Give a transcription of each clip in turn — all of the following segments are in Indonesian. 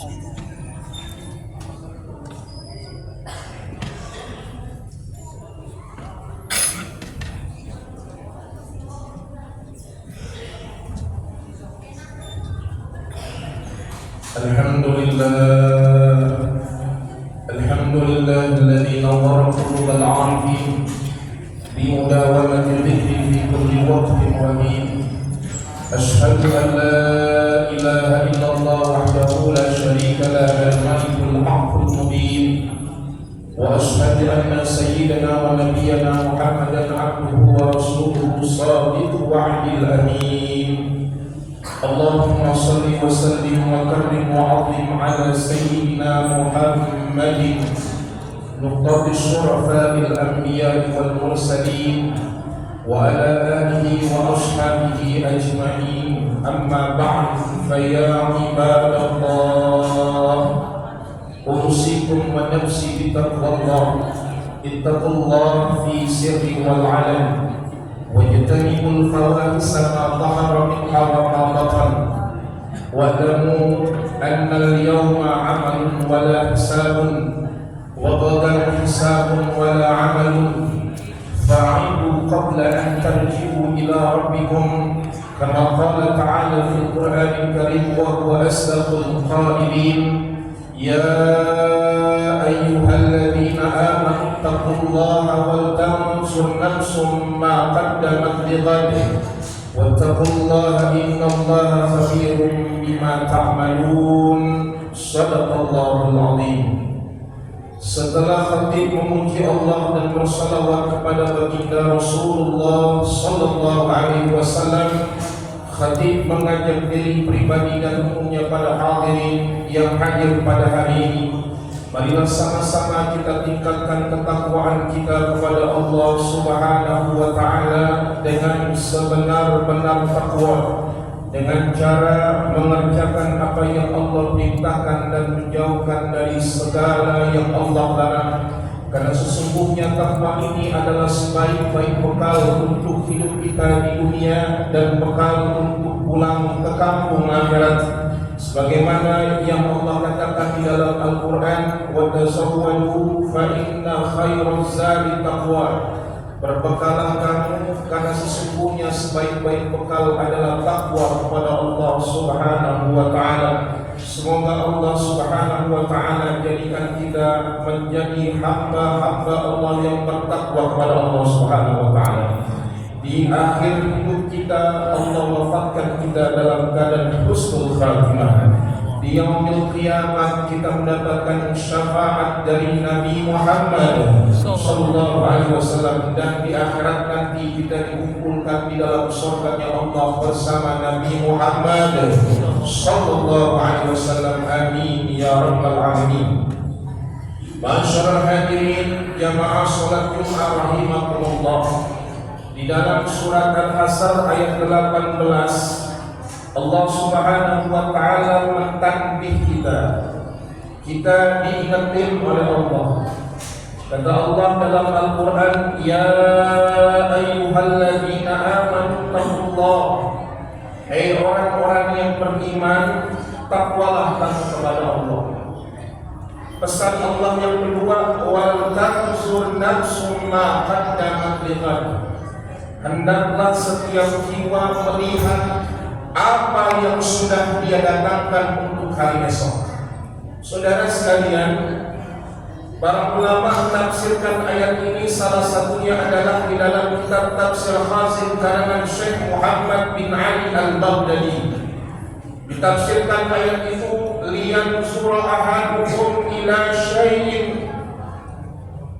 الحمد لله الذي نور قلوب العارفين بمداومة الذكر في كل وقت وحين. أشهد أن لا إله إلا الله وحده لا شريك له الملك الحق المبين، وأشهد أن سيدنا ونبينا محمدا عبده ورسوله الصادق الوعد الأمين. اللهم صل وسلم وكرم وعظم على سيدنا محمد نقطة الشرفاء الأنبياء والمرسلين وعلى آله وأصحابه أجمعين. أما بعد، فيا عباد الله، أوصيكم ونفسي بتقوى الله. اتقوا الله في سر والعلن، واجتنبوا الفواحش ما ظهر منها وما بطن، واعلموا أن اليوم عمل ولا حساب، وغدا حساب ولا عمل. فاعدوا قبل أن ترجعوا إلى ربكم، كما قال تعالى في القرآن الكريم وهو أصدق القائلين: يا أيها الذين آمنوا اتقوا الله ولتنظر نفس ما قدمت لغد واتقوا الله إن الله خبير بما تعملون. صدق الله العظيم. Setelah khatib memuji Allah dan bersalawat kepada baginda Rasulullah sallallahu alaihi wasallam, khatib mengajak diri pribadi dan umumnya pada hadirin yang hadir pada hari ini. Marilah sama-sama kita tingkatkan ketakwaan kita kepada Allah Subhanahu wa taala dengan sebenar-benar takwa, dengan cara mengerjakan apa yang Allah perintahkan dan menjauhkan dari segala yang Allah larang. Karena sesungguhnya takwa ini adalah sebaik-baik bekal untuk hidup kita di dunia dan bekal untuk pulang ke kampung akhirat. Sebagaimana yang Allah katakan di dalam Al-Quran, wa tazawwadu fa inna khairaz zadi taqwa. Berbekalah kamu, karena sesungguhnya sebaik-baik bekal adalah takwa kepada Allah Subhanahu wa ta'ala. Semoga Allah Subhanahu wa ta'ala jadikan kita menjadi hamba-hamba Allah yang bertakwa kepada Allah Subhanahu wa ta'ala. Di akhir hidup kita, Allah wafatkan kita dalam keadaan husnul khatimah. Di yaumil qiyamah kita mendapatkan syafaat dari Nabi Muhammad sallallahu alaihi wasallam, dan di akhirat nanti kita dikumpulkan di dalam surganya Allah bersama Nabi Muhammad sallallahu alaihi wasallam. Amin ya rabbal alamin. Masyarul hadirin jamaah salat Jumat rahimakumullah. Di dalam surat Al-Hasr ayat 18, Allah Subhanahu wa ta'ala mentanbih kita diingetin oleh Allah. Kata Allah dalam Al-Quran, ya ayyuhalladzina amanu taqullah. Hai orang-orang yang beriman, takwalah kamu kepada Allah. Pesan Allah yang kedua, wal tanzur nafsum ma qaddamat lighad. Hendaklah setiap jiwa melihat apa yang sudah dia datangkan untuk hari esok. Saudara sekalian, para ulama menafsirkan ayat ini, salah satunya adalah di dalam kitab Tafsir Khazin karangan Syekh Muhammad bin Ali Al-Baghdadi. Ditafsirkan ayat itu, liyanzura ahadukum ila syai'in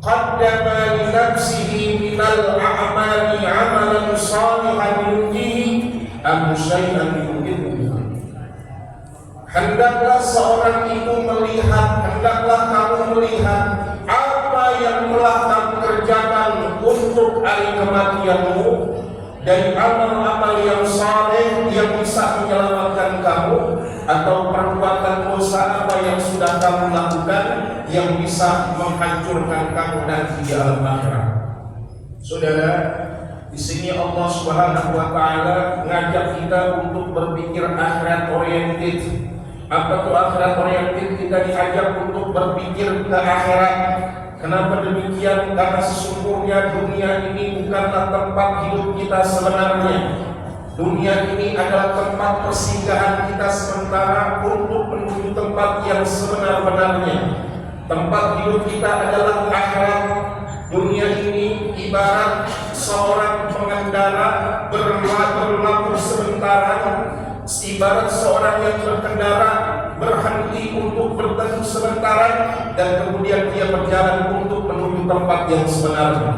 qaddama li nafsihi minal a'mali 'amalan shalihan yunjihi am syai'an yudhilluhu. Hendaklah seorang itu melihat, hendaklah kamu melihat apa yang telah kamu kerjakan untuk hari kematianmu dari amal-amal yang saleh yang bisa menyelamatkan kamu, atau perbuatan dosa apa yang sudah kamu lakukan yang bisa menghancurkan kamu nanti di alam akhirat. Saudara, di sini Allah Subhanahu wa taala ngajak kita untuk berpikir akhirat oriented, Apa itu akhirat oriented? Kita diajak untuk berpikir ke akhirat. Kenapa demikian? Karena sesungguhnya dunia ini bukanlah tempat hidup kita sebenarnya. Dunia ini adalah tempat persinggahan kita sementara untuk menuju tempat yang sebenar-benarnya. Tempat hidup kita adalah akhirat. Dunia ini ibarat seorang pengendara berlabuh sementara, ibarat seorang yang berkendara berhenti untuk berteduh sementara dan kemudian dia berjalan untuk menuju tempat yang sebenarnya.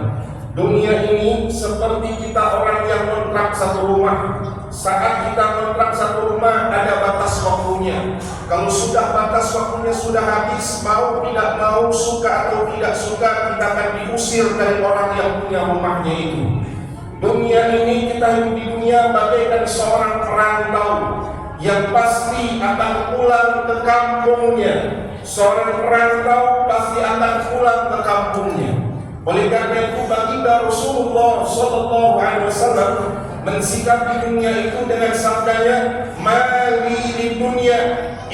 Dunia ini seperti kita orang yang kontrak satu rumah. Saat kita kontrak satu rumah ada batas waktunya. Kalau sudah batas waktunya sudah habis, mau tidak mau, suka atau tidak suka, kita akan diusir dari orang yang punya rumahnya itu. Dunia ini, kita hidup di dunia bagaikan seorang perantau yang pasti akan pulang ke kampungnya. Seorang perantau pasti akan pulang ke kampungnya. Oleh karena itu baginda Rasulullah SAW mensikapi dunia itu dengan sabdanya, "Mali di dunia,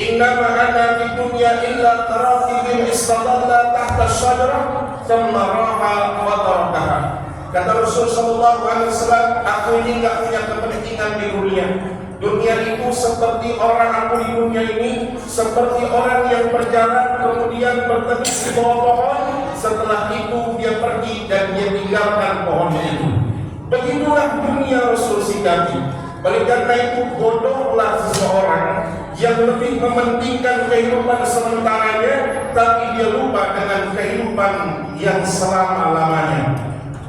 innama ana di dunia illa tarakibin istadalla tahta syajarah, thumma raha wa tarakaha." Kata Rasul SAW, aku ini enggak punya kepentingan di dunia. Dunia itu seperti orang, aku di dunia ini seperti orang yang berjalan kemudian berteduh di bawah pohon. Setelah itu dia pergi dan dia tinggalkan pohonnya itu. Begitulah dunia Rasul sikapi. Oleh karena itu bodohlah seseorang yang lebih mementingkan kehidupan sementaranya, tapi dia lupa dengan kehidupan yang selama-lamanya.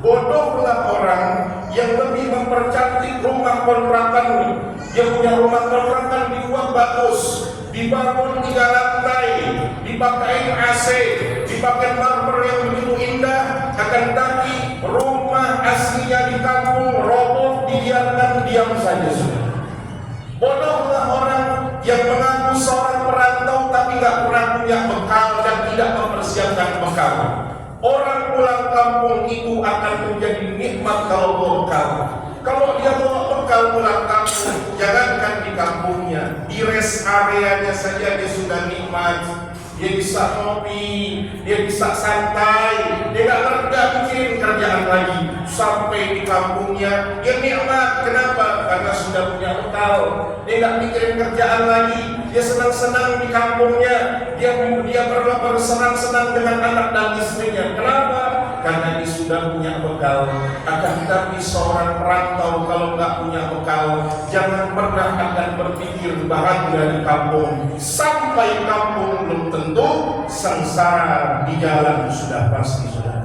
Bodohlah orang yang lebih mempercantik rumah kontrakannya. Dia punya rumah kontrakan dibuat bagus, dibangun 3 lantai, dipakai AC, dipakai marmer yang begitu indah, akan tapi rumah aslinya di kampung roboh, dibiarkan diam saja sudah. Bodohlah orang yang mengaku seorang perantau tapi nggak pernah punya bekal dan tidak mempersiapkan bekal. Orang pulang kampung itu akan menjadi nikmat kalau bawa bekal. Kalau dia bawa bekal pulang kampung, jangankan di kampungnya, di rest areanya saja dia sudah nikmat. Dia bisa ngopi, dia bisa santai, dia nggak mikirin kerjaan lagi. Sampai di kampungnya, dia nikmat. Kenapa? Karena sudah punya bekal. Dia nggak mikirin kerjaan lagi. Dia senang-senang di kampungnya. Dia bersenang-senang dengan anak dan istrinya. Kenapa? Karena dia sudah punya bekal. Akan tetapi seorang perantau kalau nggak punya bekal, jangan pernah akan berpikir bahagia di kampung. Sampai kampung belum tentu, sengsara di jalan sudah pasti sudah.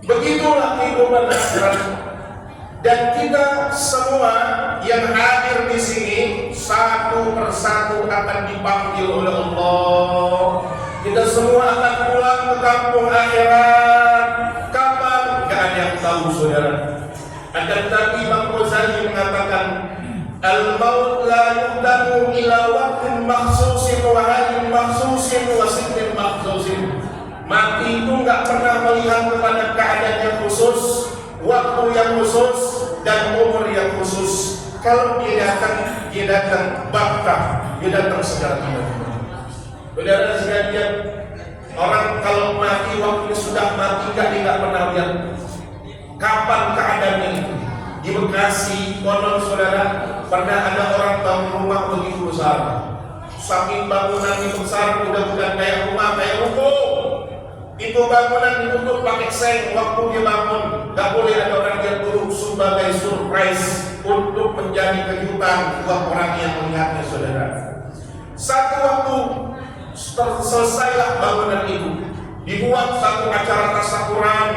Begitulah kehidupan akhirat. Dan kita semua yang hadir di sini satu persatu akan dipanggil oleh Allah. Kita semua akan pulang ke kampung akhirat. Kapan? Gak ada yang tahu, saudara. Akan tapi Imam Ghazali mengatakan, al-maut la yuqdamu ila waqtin makhsusin wa halin makhsusin wa sittin makhsusin. Mati itu nggak pernah melihat kepada keadaan yang khusus, waktu yang khusus, dan umur yang khusus. Kalau dia datang baktah, dia datang secara tiba-tiba. Saudara sekalian, orang kalau mati waktunya sudah mati, dia nggak pernah lihat kapan keadaannya itu. Di Bekasi, konon saudara, pernah ada orang bangun rumah begitu besar. Saking bangunan itu besar, udah bukan kayak rumah, kayak ruko. Itu bangunan ditutup pakai seng. Waktu dia bangun, gak boleh ada orang yang turun sebagai surprise untuk menjadi kejutan buat orang yang melihatnya, saudara. Satu waktu selesailah bangunan itu, dibuat satu acara tasyakuran.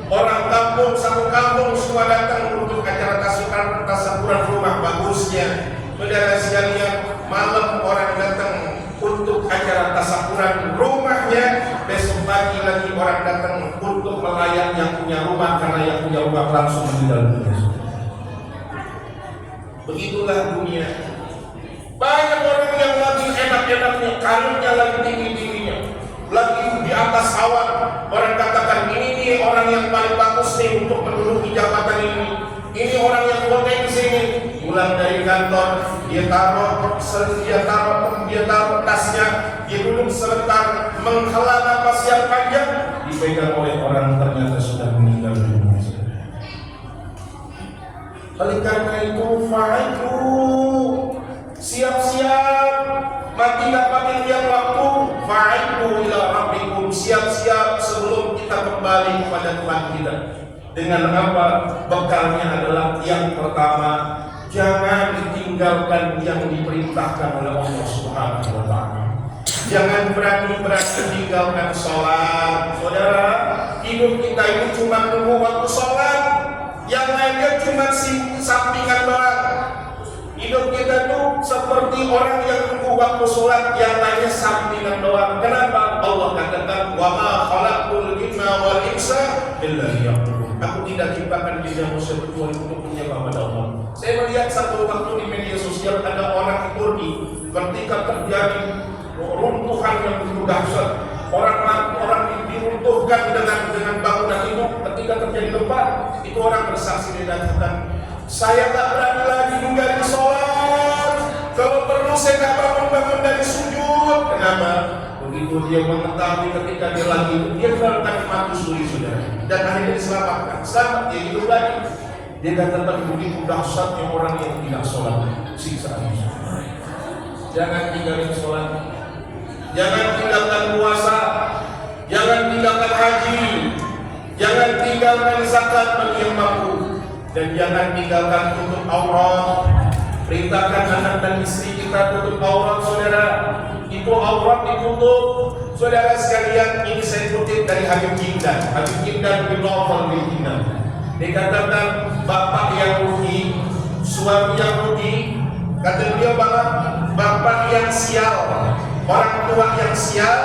Orang kampung, satu kampung semua datang untuk acara tasyakuran rumah bagusnya. Saudara sekalian, malam orang datang untuk acara tasyakuran rumahnya, besok pagi lagi orang datang untuk melayani yang punya rumah, karena yang punya rumah langsung meninggal dunia. Begitulah dunia. Banyak orang yang lagi enak-enaknya, karirnya lagi tinggi-tingginya, lagi di atas awan. Orang katakan ini nih orang yang paling bagus nih untuk menduduki jabatan ini. Ini orang yang potensi ini. pulang dari kantor, dia taruh tasnya, dia duduk sebentar, menghela napas yang panjang, dipegang oleh orang ternyata sudah meninggal dunia. Oleh karena itu, fa'aitu, siap-siap, mati gak pakai tiap waktu, fa'aitu ila rabbikum, siap-siap sebelum kita kembali kepada Tuhan kita. Dengan apa? Bekalnya adalah yang pertama, jangan ditinggalkan yang diperintahkan oleh Allah Subhanahu wa Ta'ala. Jangan berani-berani tinggalkan sholat. Saudara, hidup kita ini cuma nunggu waktu sholat, yang lainnya cuma sampingan doang. Hidup kita tuh seperti orang yang nunggu waktu sholat, yang lainnya sampingan doang. Kenapa? Allah katakan, wa ma khalaqtul jinna wal insa illa liya'budun. Aku tidak ciptakan jin dan manusia kecuali untuk menyembah kepada Allah. Saya melihat satu waktu di media sosial ada orang di Turki, ketika terjadi runtuhan yang begitu dahsyat, orang diruntuhkan dengan bangunan itu. Ketika terjadi gempa, itu orang bersaksi, dia katakan, saya tak berani lagi meninggalkan sholat. Kalau perlu saya tak bangun dari sujud. Kenapa? Begitu dia mengetahui ketika dia lagi, dia melakukan mati suri, saudara, dan akhirnya diselamatkan. Selamat, dia hidup lagi. Dia katakan begitu dahsyatnya orang yang tidak sholat, siksaan. Jangan tinggalin sholat, jangan tinggalkan puasa, jangan tinggalkan haji, jangan tinggalkan zakat bagi yang mampu, dan jangan tinggalkan tutup aurat. Perintahkan anak dan istri kita tutup aurat, saudara. Itu aurat ditutup. Saudara sekalian, ini saya kutip dari Habib Jindan. Habib Jindan bin Nawfal bin Jindan. Dikatakan bapak Yahudi, suami Yahudi, kata beliau bapak yang sial, orang tua yang sial,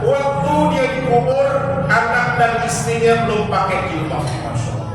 waktu dia dikubur, anak dan istrinya belum pakai jilbab. Masya Allah.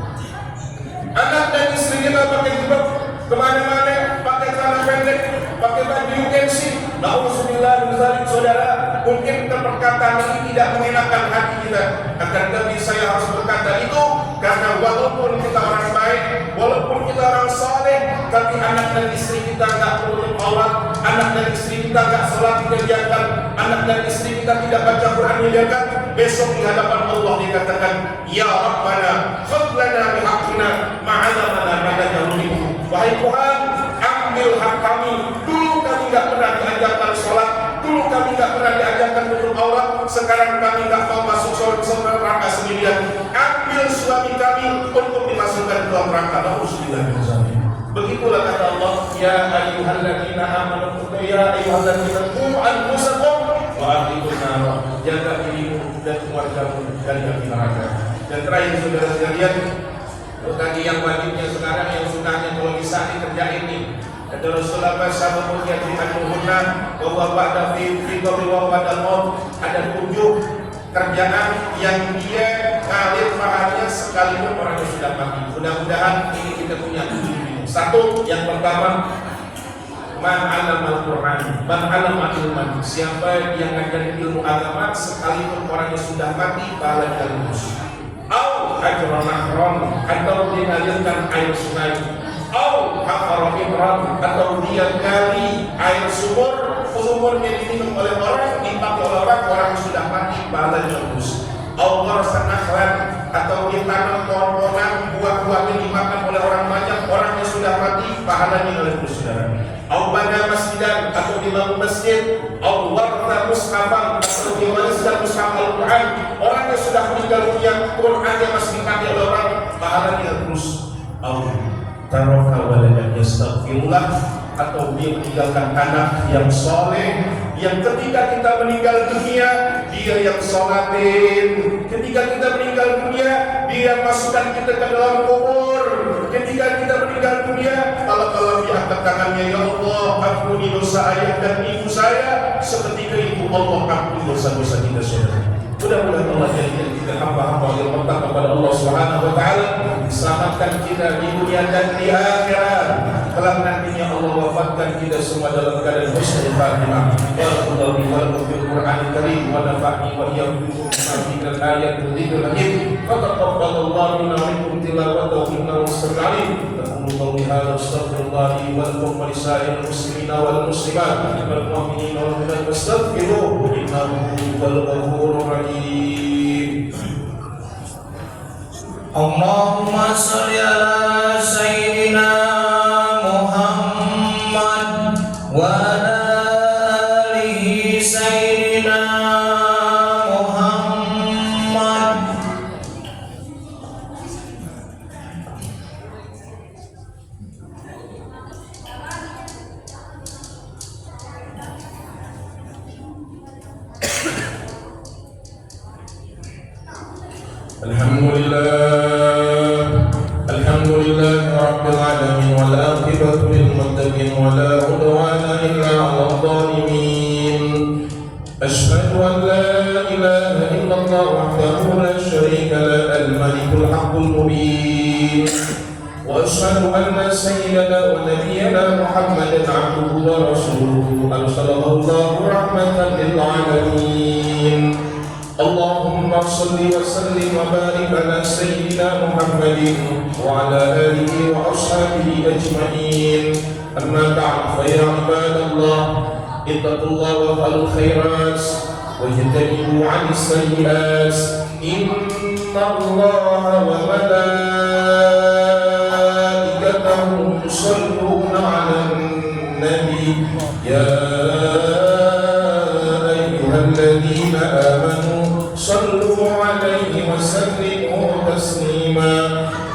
Anak dan istrinya belum pakai jilbab, kemana-mana pakai celana pendek, pakai baju UKC. Nauzubillah min dzalik, saudara. Mungkin perkataan ini tidak mengenakan hati kita, akan tetapi saya harus berkata itu karena walaupun kita orang baik, walaupun kita orang saleh, tapi anak dan istri kita tidak menutup aurat, anak dan istri kita tidak sholat dikerjakan, anak dan istri kita tidak baca Quran dikerjakan, besok di hadapan Allah dikatakan, ya Rabbana khudh lana bihaqqina ma'ana mana jahulihum. Wahai Tuhan, ambil hak kami. Dulu kami tidak pernah diajarkan sholat, dulu kami tidak pernah diajarkan tutup aurat, sekarang kami tidak mau masuk surga neraka sendirian. Ambil suami kami untuk dimasukkan ke dalam neraka. Nauzubillah min dzalik. Begitulah kata Allah, ya ayyuhalladzina amanu ya ayyuhalladzina qu anfusakum wa ahlikum nar. Jaga dirimu dan keluargamu dari api neraka. Dan terakhir, saudara sekalian, tadi yang wajibnya sekarang, yang sunahnya kalau bisa dikerjain nih. Kata Rasulullah SAW bahwa pada fi qabri wa pada maut ada 7 kerjaan yang dia ngalir pahalanya sekalipun orangnya sudah mati. Mudah-mudahan ini kita punya 7 ini. Satu, yang pertama, man 'allamal Qur'an, man 'allama ilman. Siapa yang ngajarin ilmu agama sekalipun orangnya sudah mati, pahalanya lulus. Au ajran nahron, atau dia mengalirkan air sungai. Au hafara ibran, atau dia gali air sumurnya diminum oleh orang, dipakai oleh orang sudah mati, pahalanya lulus. Au gharsan nakhlan, atau dia tanam pohon-pohonan, buah-buahnya dimakan oleh orang banyak, orangnya sudah mati, pahalanya lulus, saudara. Au bana masjidan, atau dibangun masjid. Au wartha mushafan, atau diwariskan mushaf Al-Quran, orangnya sudah meninggal dunia, Qurannya masih dipakai oleh orang, pahalanya terus. Au taraka waladan yastaghfirullah, atau dia meninggalkan anak yang soleh, yang ketika kita meninggal dunia dia yang sholatin, ketika kita meninggal dunia dia masukkan kita ke dalam kubur, ketika kita meninggal dunia kalau dia angkat tangannya, ya Allah ampuni dosa ayah dan ibu saya, seketika itu Allah ampuni dosa-dosa kita, saudara. Mudah-mudahan Allah jadikan kita hamba-hamba yang bertakwa kepada Allah Subhanahu wa Ta'ala, selamatkan kita di dunia dan di akhirat. Kelak nantinya Allah wafatkan kita semua dalam keadaan husnul khatimah. Barakallahu li wa lakum fil Qur'anil Karim wa nafa'ni wa iyyakum bima fihi min ayatin wa dhikril hakim. Taqabbalallahu minna wa minkum tilawatahu innahu sami'un 'alim. قولي هذا استغفر الله لي ولكم ولسائر المسلمين والمسلمات والمؤمنين والمؤمنات فاستغفروه إنه هو الغفور الرحيم. اللهم صل على سيدنا محمد وعلى آله سيدنا محمد. الحمد لله رب العالمين والعاقبة للمتقين ولا عدوان إلا على الظالمين. أشهد أن لا إله إلا الله وحده لا شريك له الملك الحق المبين، وأشهد أن سيدنا ونبينا محمدا عبده ورسوله أرسله الله رحمة للعالمين. اللهم صل وسلم وبارك على سيدنا محمد وعلى آله وأصحابه أجمعين. أما بعد فيا عباد الله اتقوا الله وافعلوا الخيرات واجتنبوا عن السيئات إن الله وملائكته يصلون على النبي يا أيها الذين آمنوا صلوا عليه وسلموا تسليما.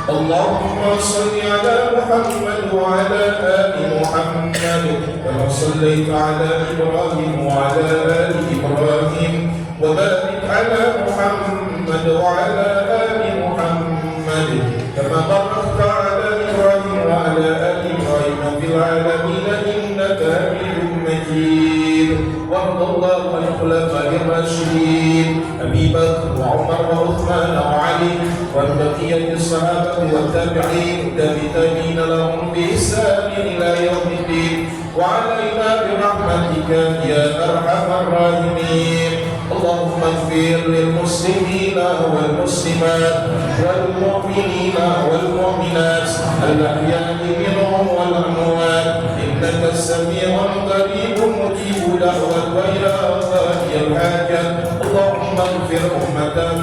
اللهم صل على محمد وعلى آل محمد كما صليت على إبراهيم وعلى آل إبراهيم، وبارك على محمد وعلى آل محمد كما باركت على إبراهيم وعلى آل إبراهيم في العالمين إنك حميد مجيد. وارض الله عن الخلفاء الراشدين أبي بكر وعمر وعثمان وعلي وعن بقية الصحابة والتابعين والتابعين لهم بإحسان إلى يوم الدين، وعلينا برحمتك يا أرحم الراحمين. اللهم اغفر للمسلمين والمسلمات والمؤمنين والمؤمنات الأحياء منهم والأموات إنك سميع قريب مجيب دعوة وإلى قاضي الحاجة. اللهم اغفر أمة